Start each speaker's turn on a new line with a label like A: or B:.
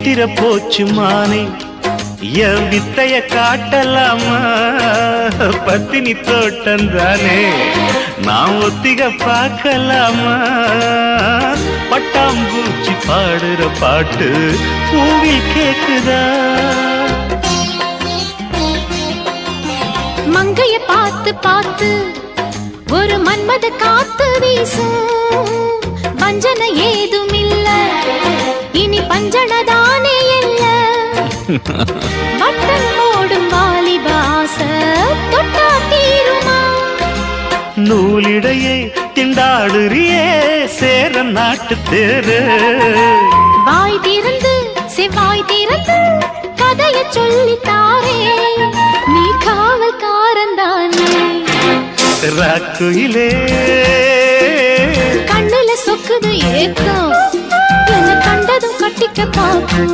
A: சித்திர போச்சு மானே என் வித்தைய காட்டலாமா பத்தினி தோட்டம் தானே நான் ஒத்திக பார்க்கலாமா பட்டாம்பூச்சி பாடுற பாட்டு பூவில் கேக்குதா
B: மங்கைய பார்த்து பார்த்து ஒரு மன்மத காத்து வீசும் வஞ்சன ஏதும் இல்ல இனி பஞ்சனதானே இல்ல வட்டம் போடும் வாலிபாச தொட்டா தீருமா
A: நூலிடையே திண்டாடுறியே சேர நாட்டு தேரு
B: வாய் திறந்து செவ்வாய் திறந்து கதைய சொல்லித்தாரே நீ காவல்காரன் தானே
A: ராக்குயிலே
B: கண்ணுல சொக்குது ஏக்கம் என்ன கண்டதும் கட்டிக்க பார்க்கும்